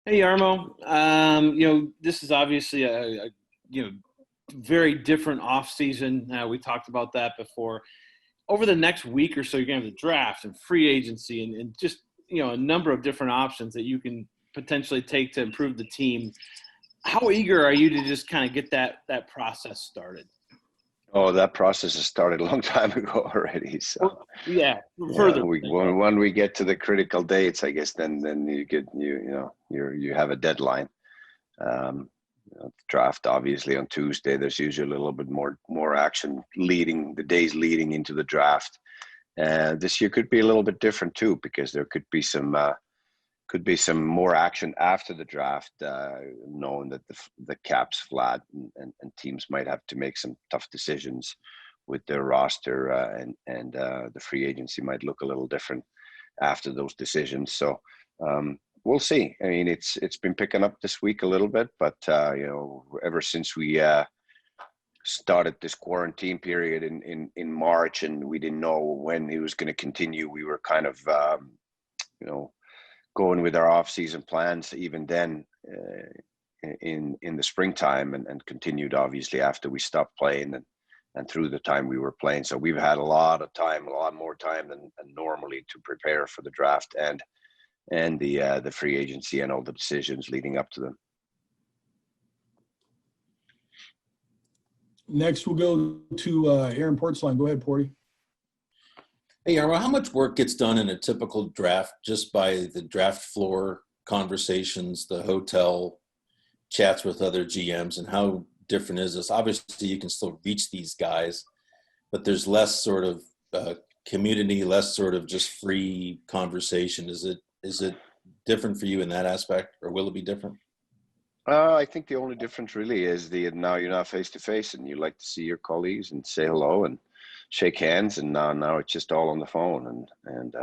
Hey, Jarmo. This is obviously a very different offseason. We talked about that before. Over the next week or so, you're going to have the draft and free agency and just, a number of different options that you can potentially take to improve the team. How eager are you to just kind of get that process started? Oh, that process has started a long time ago already. So Yeah, yeah, further. when we get to the critical dates, I guess then you have a deadline. Draft obviously on Tuesday. There's usually a little bit more action leading the days leading into the draft. This year could be a little bit different too, because there could be some more action after the draft, knowing that the cap's flat and teams might have to make some tough decisions with their roster, and the free agency might look a little different after those decisions. So we'll see. I mean, it's been picking up this week a little bit, but ever since we started this quarantine period in March, and we didn't know when it was going to continue, we were kind of going with our off-season plans even then, in the springtime, and continued obviously after we stopped playing and through the time we were playing. So we've had a lot more time than normally to prepare for the draft and the free agency and all the decisions leading up to them. Next, we'll go to Aaron Portzline. Go ahead, Porty. Hey, Jarmo, how much work gets done in a typical draft just by the draft floor conversations, the hotel chats with other GMs, and how different is this? Obviously, you can still reach these guys, but there's less sort of community, less sort of just free conversation. Is it different for you in that aspect, or will it be different? I think the only difference really is now you're not face to face, and you like to see your colleagues and say hello and shake hands, and now it's just all on the phone, and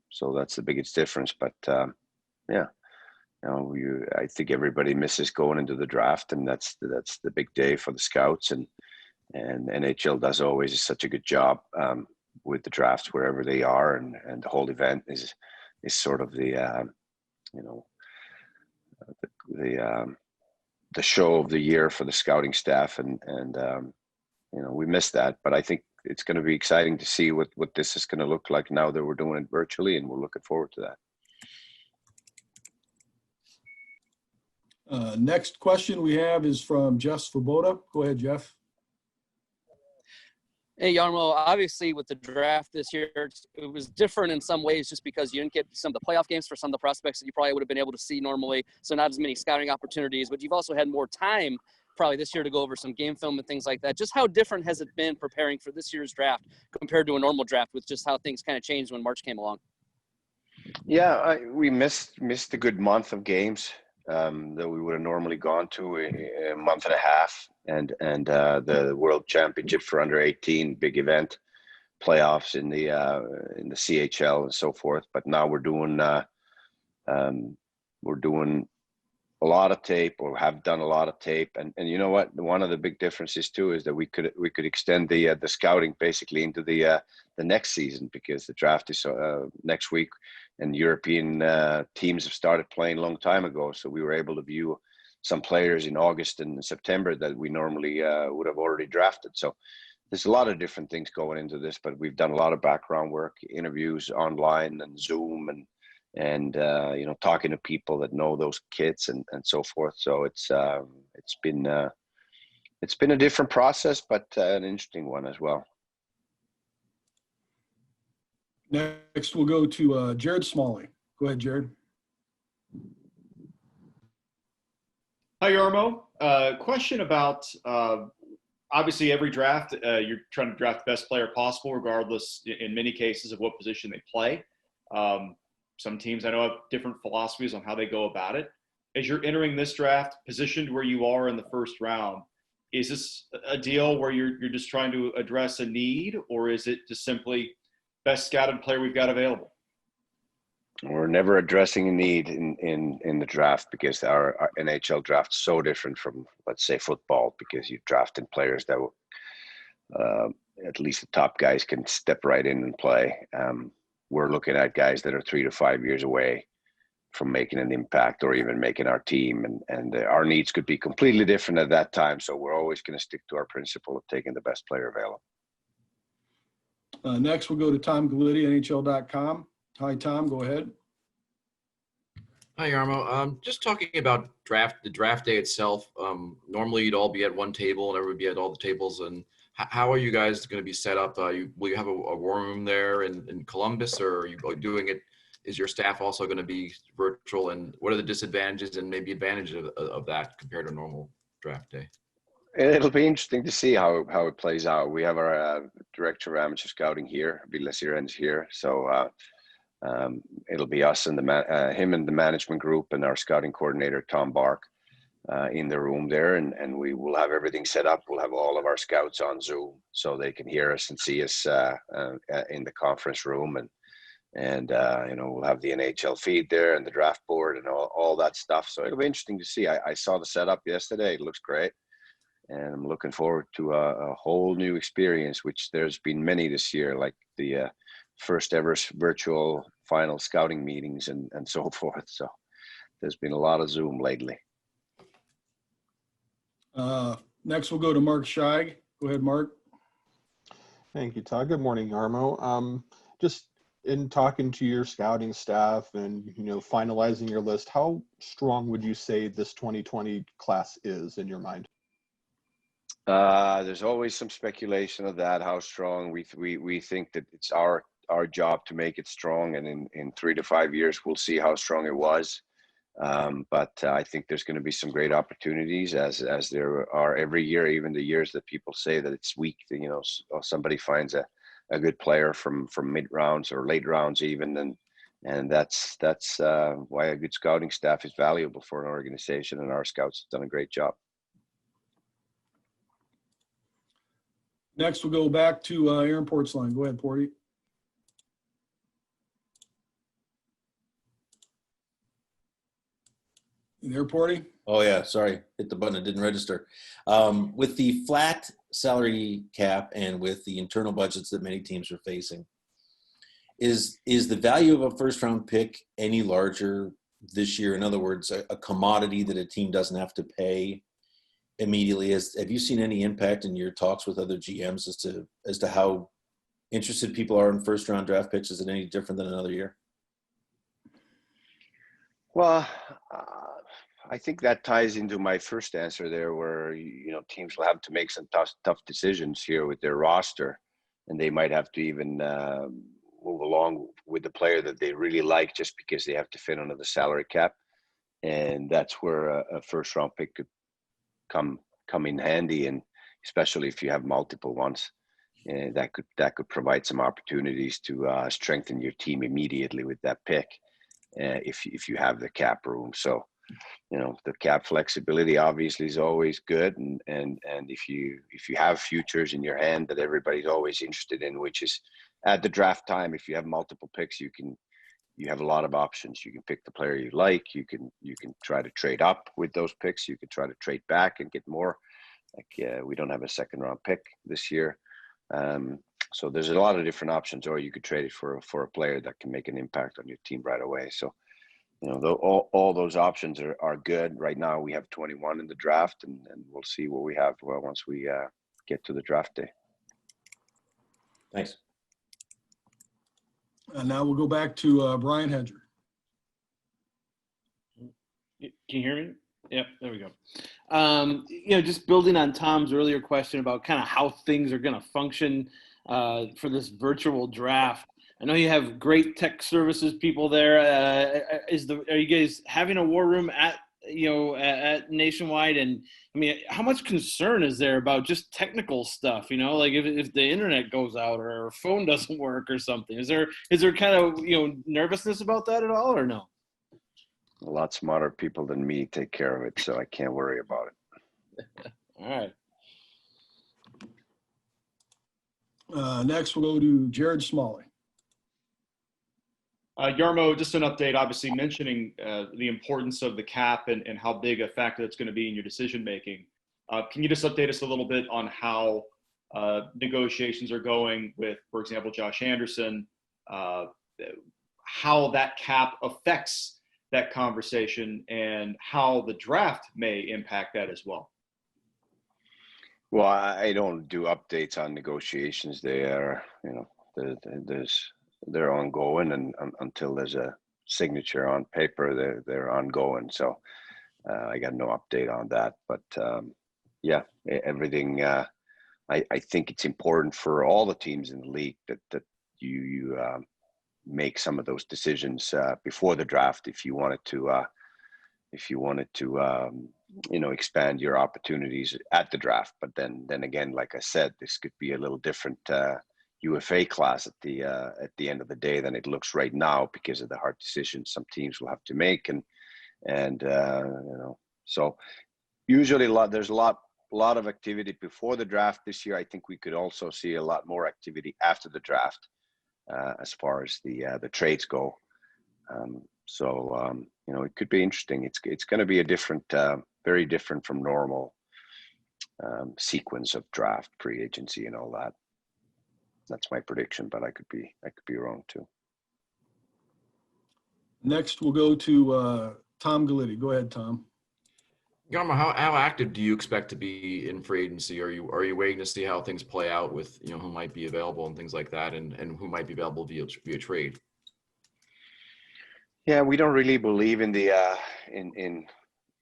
so that's the biggest difference. But yeah, I think everybody misses going into the draft, and that's the big day for the scouts, and NHL does always such a good job with the drafts wherever they are, and the whole event is sort of the show of the year for the scouting staff, and we miss that. But I think it's going to be exciting to see what this is going to look like now that we're doing it virtually, and we're looking forward to that. Next question we have is from Jeff Svoboda. Go ahead, Jeff. Hey, Jarmo, obviously with the draft this year, it was different in some ways just because you didn't get some of the playoff games for some of the prospects that you probably would have been able to see normally, so not as many scouting opportunities, but you've also had more time probably this year to go over some game film and things like that. Just how different has it been preparing for this year's draft compared to a normal draft, with just how things kind of changed when March came along? Yeah, we missed a good month of games that we would have normally gone to, a month and a half, and the World Championship for under 18, big event, playoffs in the CHL and so forth. But now we're doing a lot of tape, or have done a lot of tape, and you know what? One of the big differences too is that we could extend the scouting basically into the next season, because the draft is next week, and European teams have started playing a long time ago. So we were able to view some players in August and September that we normally would have already drafted. So there's a lot of different things going into this, but we've done a lot of background work, interviews online and Zoom, and talking to people that know those kids and so forth. So it's been a different process, but an interesting one as well. Next, we'll go to Jared Smalley. Go ahead, Jared. Hi, Jarmo. Question about obviously every draft, you're trying to draft the best player possible, regardless in many cases of what position they play. Some teams I know have different philosophies on how they go about it. As you're entering this draft, positioned where you are in the first round, is this a deal where you're just trying to address a need, or is it just simply best scouted player we've got available? We're never addressing a need in the draft, because our NHL draft is so different from, let's say, football, because you're drafting players that at least the top guys can step right in and play. We're looking at guys that are 3 to 5 years away making an impact or even making our team. And our needs could be completely different at that time. So we're always going to stick to our principle of taking the best player available. Next, we'll go to Tom Gallitti, NHL.com. Hi, Tom. Go ahead. Hi, Jarmo. Just talking about the draft day itself. Normally, you'd all be at one table and everyone would be at all the tables. And how are you guys going to be set up? Will you have a war room there in Columbus, or are you doing it? Is your staff also going to be virtual? And what are the disadvantages and maybe advantages of that compared to a normal draft day? It'll be interesting to see how it plays out. We have our director of amateur scouting here, Ville Siren's here. So it'll be us and him and the management group and our scouting coordinator, Tom Bark, in the room there. And we will have everything set up. We'll have all of our scouts on Zoom so they can hear us and see us in the conference room. And we'll have the NHL feed there and the draft board and all that stuff. So it'll be interesting to see. I saw the setup yesterday. It looks great. And I'm looking forward to a whole new experience, which there's been many this year, like the first ever virtual final scouting meetings and so forth. So there's been a lot of Zoom lately. Next, we'll go to Mark Scheig. Go ahead, Mark. Thank you, Todd. Good morning, Jarmo. Just in talking to your scouting staff and, finalizing your list, how strong would you say this 2020 class is in your mind? There's always some speculation of that, how strong. We think that it's our job to make it strong, and in 3 to 5 years we'll see how strong it was. But I think there's going to be some great opportunities as there are every year, even the years that people say that it's weak. Somebody finds a good player from mid rounds or late rounds even, and that's why a good scouting staff is valuable for an organization, and our scouts have done a great job. Next, we'll go back to Aaron Portzline. Go ahead, Porty. You there, Porty? Oh yeah, sorry, hit the button, it didn't register. With the flat salary cap and with the internal budgets that many teams are facing, is the value of a first round pick any larger this year? In other words, a commodity that a team doesn't have to pay immediately. Have you seen any impact in your talks with other GMs as to how interested people are in first round draft picks? Is it any different than another year? Well, I think that ties into my first answer there, where teams will have to make some tough decisions here with their roster, and they might have to even move along with the player that they really like just because they have to fit under the salary cap, and that's where a first round pick could come in handy, and especially if you have multiple ones, that could provide some opportunities to strengthen your team immediately with that pick, if you have the cap room. So the cap flexibility obviously is always good, and if you have futures in your hand that everybody's always interested in, which is at the draft time, if you have multiple picks, you have a lot of options. You can pick the player you like. You can try to trade up with those picks. You can try to trade back and get more. Like we don't have a second round pick this year, so there's a lot of different options. Or you could trade it for a player that can make an impact on your team right away. So all those options are good. Right now we have 21 in the draft, and we'll see what we have once we get to the draft day. Thanks. Now we'll go back to Brian Hedger. Can you hear me? Yep, there we go. Just building on Tom's earlier question about kind of how things are going to function for this virtual draft. I know you have great tech services people there. Are you guys having a war room at Nationwide? And I mean, how much concern is there about just technical stuff? Like if the internet goes out or a phone doesn't work or something, is there kind of nervousness about that at all, or no? A lot smarter people than me take care of it, so I can't worry about it. All right. Next, we'll go to Jared Smalley. Jarmo, just an update, obviously mentioning the importance of the cap and how big a factor that's going to be in your decision making. Can you just update us a little bit on how negotiations are going with, for example, Josh Anderson, how that cap affects that conversation and how the draft may impact that as well? Well, I don't do updates on negotiations. They are, they're ongoing, and until there's a signature on paper, they're ongoing. So I got no update on that. But yeah, everything. I think it's important for all the teams in the league that you make some of those decisions before the draft if you wanted to expand your opportunities at the draft. But then again, like I said, this could be a little different UFA class at the end of the day than it looks right now because of the hard decisions some teams will have to make, and so usually there's a lot of activity before the draft this year. I think we could also see a lot more activity after the draft as far as the trades go. It could be interesting. It's going to be a different, very different from normal sequence of draft, free agency, and all that. That's my prediction, but I could be wrong too. Next, we'll go to Tom Galletti. Go ahead, Tom. Jarmo, how active do you expect to be in free agency? Are you waiting to see how things play out with who might be available and things like that, and who might be available via trade? Yeah, we don't really believe in the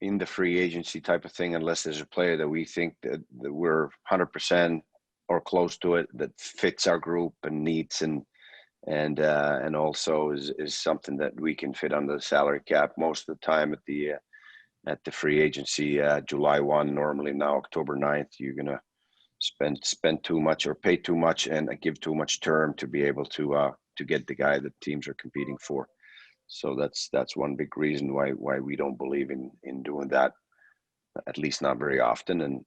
in the free agency type of thing unless there's a player that we think that we're 100% or close to it that fits our group and needs and also is something that we can fit under the salary cap. Most of the time at the free agency, July 1, normally now October 9th, you're gonna spend too much or pay too much and give too much term to be able to get the guy that teams are competing for. So that's one big reason why we don't believe in doing that, at least not very often.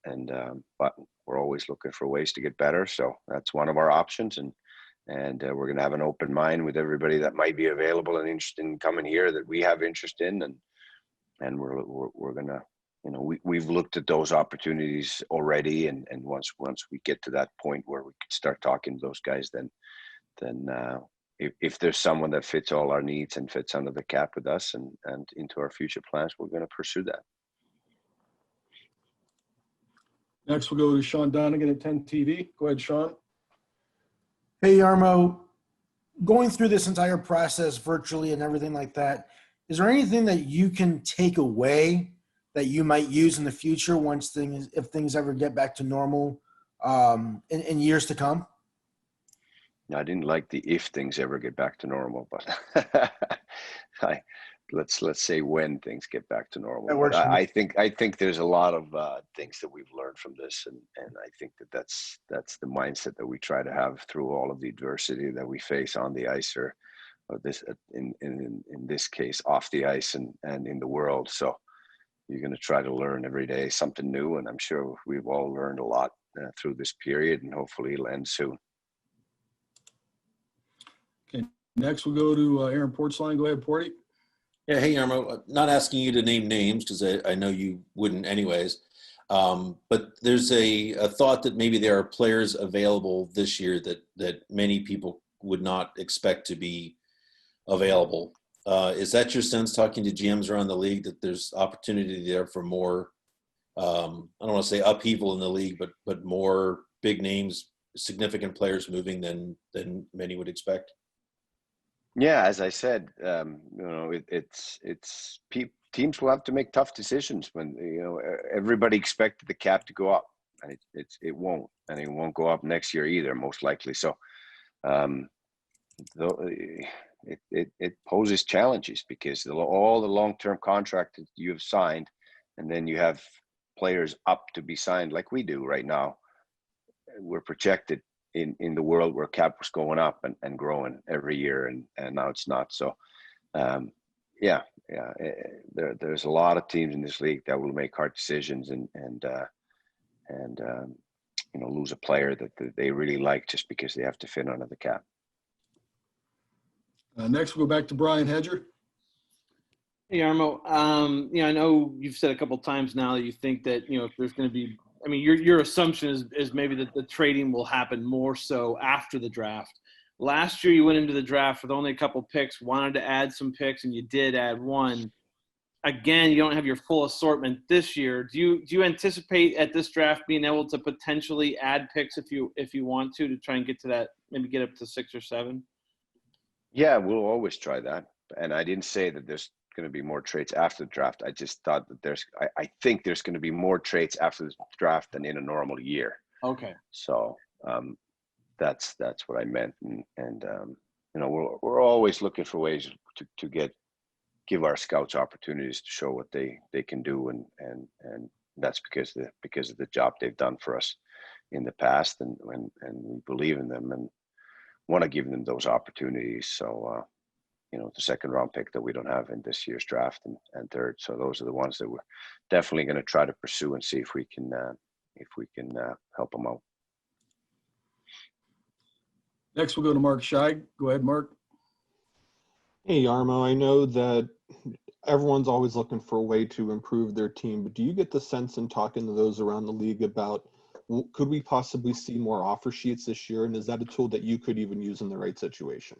But we're always looking for ways to get better. So that's one of our options, and we're going to have an open mind with everybody that might be available and interested in coming here that we have interest in, and we're going to, we've looked at those opportunities already, and once we get to that point where we could start talking to those guys, then if there's someone that fits all our needs and fits under the cap with us and into our future plans, we're going to pursue that. Next, we'll go to Sean Donegan at 10 TV. Go ahead, Sean. Hey, Jarmo, going through this entire process virtually and everything like that, is there anything that you can take away that you might use in the future if things ever get back to normal in years to come? I didn't like the if things ever get back to normal, but let's say when things get back to normal. I think there's a lot of things that we've learned from this, and I think that's the mindset that we try to have through all of the adversity that we face on the ice or this in this case off the ice and in the world. So you're going to try to learn every day something new, and I'm sure we've all learned a lot through this period, and hopefully it'll end soon. Okay, next we'll go to Aaron Portzline. Go ahead, Porty. Yeah, hey, Jarmo. Not asking you to name names because I know you wouldn't anyways. But there's a thought that maybe there are players available this year that many people would not expect to be available. Is that your sense, talking to GMs around the league, that there's opportunity there for more, I don't want to say upheaval in the league, but more big names, significant players moving than many would expect? Yeah, as I said, teams will have to make tough decisions when everybody expected the cap to go up, and it won't, and it won't go up next year either, most likely. So, it poses challenges because all the long-term contracts that you have signed, and then you have players up to be signed like we do right now. We're projected in the world where cap was going up and growing every year, and now it's not. So there's a lot of teams in this league that will make hard decisions and lose a player that they really like just because they have to fit under the cap. Next we'll go back to Brian Hedger. Hey, Jarmo. I know you've said a couple of times now that you think that if there's going to be, your assumption is maybe that the trading will happen more so after the draft. Last year you went into the draft with only a couple picks, wanted to add some picks, and you did add one. Again, you don't have your full assortment this year. Do you anticipate at this draft being able to potentially add picks if you want to try and get to that, maybe get up to 6 or 7? Yeah, we'll always try that. And I didn't say that there's going to be more trades after the draft. I just thought that I think there's going to be more trades after the draft than in a normal year. Okay. So that's what I meant. And you know, we're always looking for ways to give our scouts opportunities to show what they can do, and that's because of the job they've done for us in the past, and we believe in them and want to give them those opportunities. So you know, the second round pick that we don't have in this year's draft, and third, so those are the ones that we're definitely going to try to pursue and see if we can help them out. Next, we'll go to Mark Scheig. Go ahead, Mark. Hey, Jarmo, I know that everyone's always looking for a way to improve their team, but do you get the sense in talking to those around the league about could we possibly see more offer sheets this year? And is that a tool that you could even use in the right situation?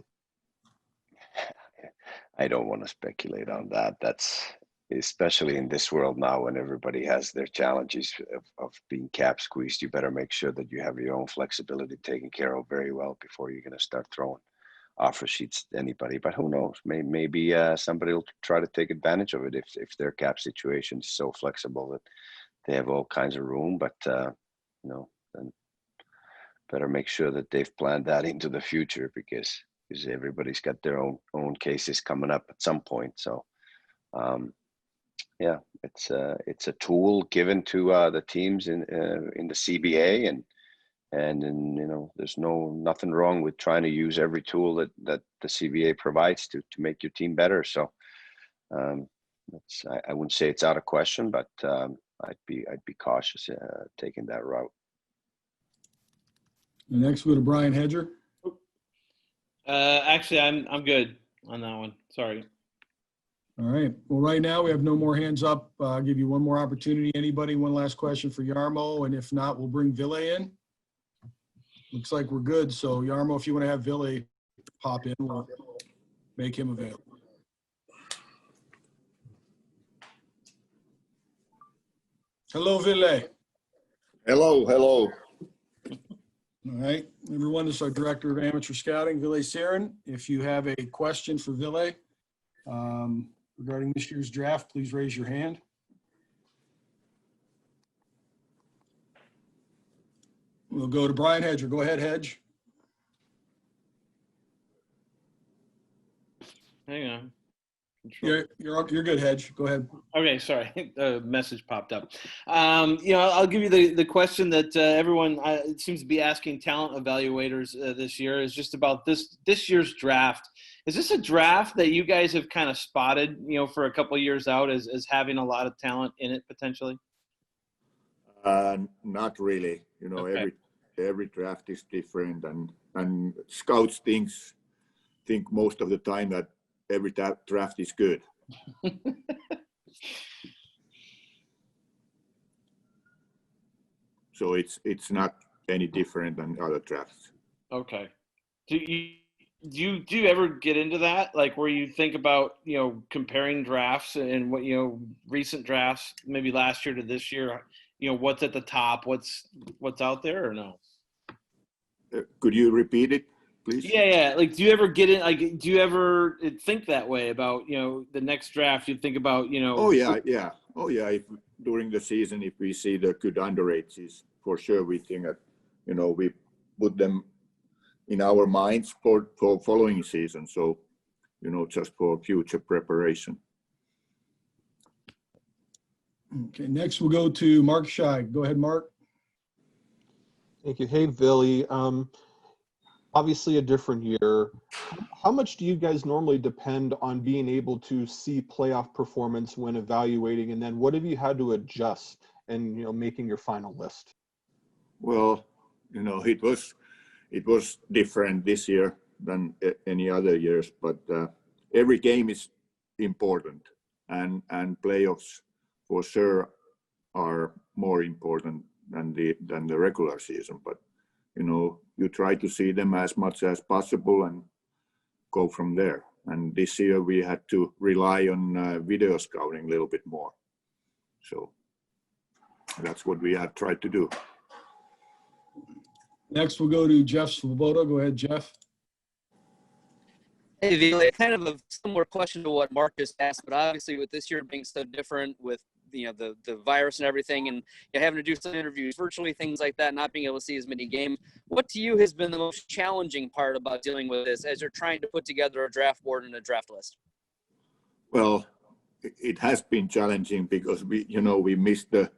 I don't want to speculate on that. That's especially in this world now when everybody has their challenges of being cap squeezed. You better make sure that you have your own flexibility taken care of very well before you're going to start throwing offer sheets to anybody. But who knows? Maybe somebody will try to take advantage of it if their cap situation is so flexible that they have all kinds of room. But you know, then better make sure that they've planned that into the future because everybody's got their own cases coming up at some point. So yeah, it's a tool given to the teams in the CBA, and you know, there's nothing wrong with trying to use every tool that the CBA provides to make your team better. So I wouldn't say it's out of question, but I'd be cautious taking that route. Next, we'll go to Brian Hedger. Actually, I'm good on that one. Sorry. All right. Well, right now we have no more hands up. I'll give you one more opportunity. Anybody? One last question for Jarmo, and if not, we'll bring Ville in. Looks like we're good. So Jarmo, if you want to have Ville pop in, we'll make him available. Hello, Ville. Hello. All right, everyone, this is our Director of Amateur Scouting, Ville Siren. If you have a question for Ville regarding this year's draft, please raise your hand. We'll go to Brian Hedger. Go ahead, Hedge. Hang on. You're good, Hedge. Go ahead. Okay, sorry. The message popped up. You know, I'll give you the question that everyone seems to be asking talent evaluators this year is just about this year's draft. Is this a draft that you guys have kind of spotted, you know, for a couple of years out as having a lot of talent in it potentially? Not really. You know, Okay. every draft is different, and scouts think most of the time that every draft is good. So it's not any different than other drafts. Okay. Do you ever get into that, like where you think about, you know, comparing drafts and what, you know, recent drafts maybe last year to this year, you know, what's at the top, what's out there, or no? Could you repeat it, please? Yeah. Like, do you ever get in? Like, do you ever think that way about, you know, the next draft? You think about, you know. Oh yeah. If during the season, if we see the good underrates, for sure we think that, you know, we put them in our minds for following season. So, you know, just for future preparation. Okay. Next, we'll go to Mark Scheig. Go ahead, Mark. Thank you. Hey, Ville. Obviously a different year. How much do you guys normally depend on being able to see playoff performance when evaluating? And then what have you had to adjust and, you know, making your final list? Well, you know, it was different this year than any other years, but every game is important, and playoffs for sure are more important than the regular season. But, you know, you try to see them as much as possible and go from there. And this year we had to rely on video scouting a little bit more. So that's what we have tried to do. Next, we'll go to Jeff Svoboda. Go ahead, Jeff. Hey, Ville, kind of a similar question to what Mark just asked, but obviously with this year being so different with the virus and everything, and having to do some interviews virtually, things like that, not being able to see as many games, what to you has been the most challenging part about dealing with this as you're trying to put together a draft board and a draft list? Well, it has been challenging because we missed the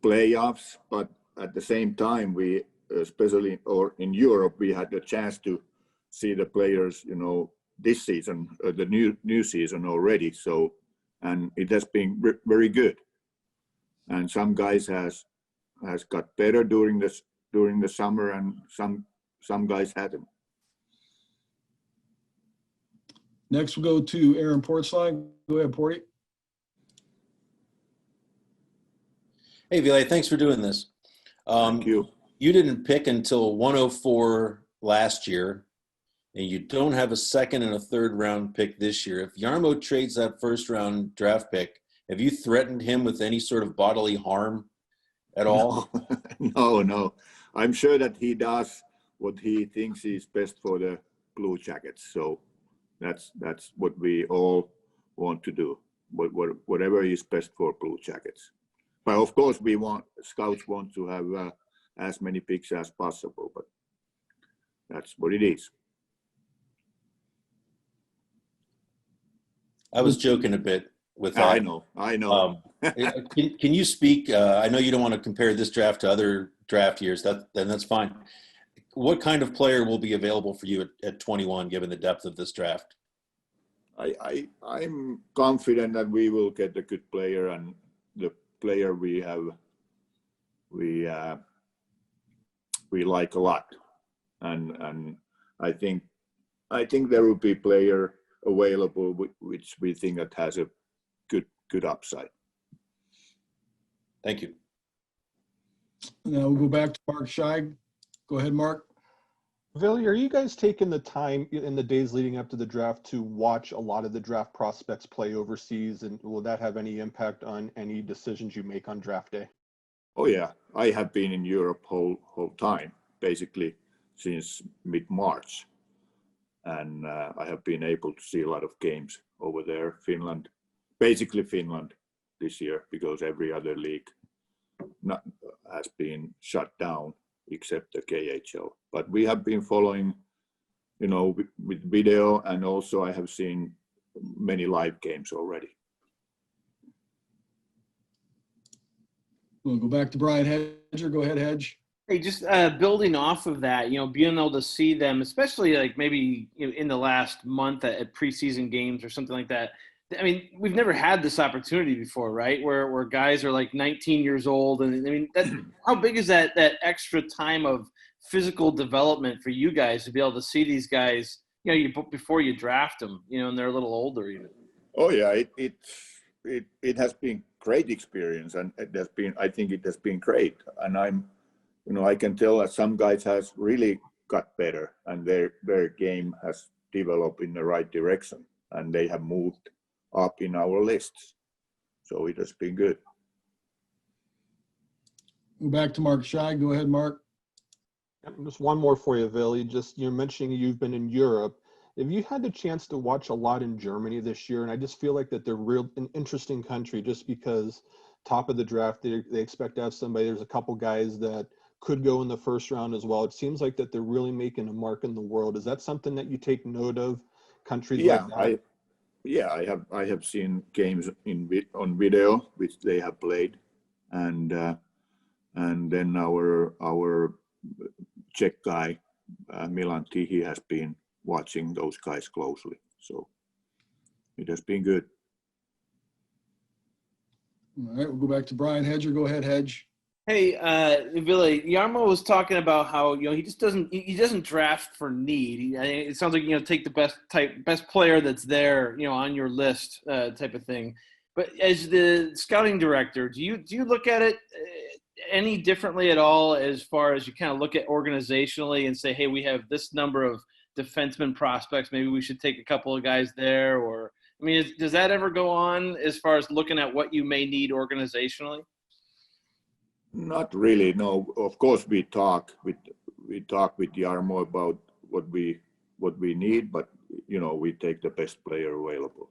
playoffs, but at the same time, we especially or in Europe, we had the chance to see the players, this season, the new season already. So, and it has been very good. And some guys has got better during the summer, and some guys hadn't. Next, we'll go to Aaron Portzline. Go ahead, Porty. Hey, Ville, thanks for doing this. Thank you. You didn't pick until 104 last year, and you don't have a second and a third round pick this year. If Jarmo trades that first round draft pick, have you threatened him with any sort of bodily harm at all? No. I'm sure that he does what he thinks is best for the Blue Jackets. So that's what we all want to do. Whatever is best for Blue Jackets. But of course, scouts want to have as many picks as possible. But that's what it is. I was joking a bit with that. I know. Can you speak? I know you don't want to compare this draft to other draft years. Then that's fine. What kind of player will be available for you at 21, given the depth of this draft? I'm confident that we will get a good player, and the player we like a lot, and I think there will be player available which we think that has a good upside. Thank you. Now we'll go back to Mark Scheig. Go ahead, Mark. Ville, are you guys taking the time in the days leading up to the draft to watch a lot of the draft prospects play overseas, and will that have any impact on any decisions you make on draft day? Oh yeah, I have been in Europe whole time, basically since mid-March, and I have been able to see a lot of games over there. Finland this year, because every other league has been shut down except the KHL. But we have been following, with video, and also I have seen many live games already. We'll go back to Brian Hedger. Go ahead, Hedge. Hey, just building off of that, being able to see them, especially like maybe in the last month at preseason games or something like that. I mean, we've never had this opportunity before, right? Where guys are like 19 years old, and I mean, how big is that extra time of physical development for you guys to be able to see these guys, before you draft them, and they're a little older even. Oh yeah, it has been great experience, and I think it has been great, and I can tell that some guys has really got better, and their game has developed in the right direction, and they have moved up in our lists. So it has been good. Go back to Mark Scheig. Go ahead, Mark. Just one more for you, Ville. You're mentioning you've been in Europe. Have you had the chance to watch a lot in Germany this year? And I just feel like that they're an interesting country, just because top of the draft, they expect to have somebody. There's a couple guys that could go in the first round as well. It seems like that they're really making a mark in the world. Is that something that you take note of, countries like that? I have seen games on video which they have played, and then our Czech guy Milan Tihi has been watching those guys closely, so it has been good. All right, we'll go back to Brian Hedger. Go ahead, Hedge. Hey, Ville, Jarmo was talking about how he just doesn't draft for need. It sounds like take the best player that's there on your list type of thing. But as the scouting director, do you look at it any differently at all as far as you kind of look at organizationally and say, hey, we have this number of defenseman prospects, maybe we should take a couple of guys there? Or, I mean, does that ever go on as far as looking at what you may need organizationally? Not really. No. Of course, we talk with Jarmo about what we need, but we take the best player available.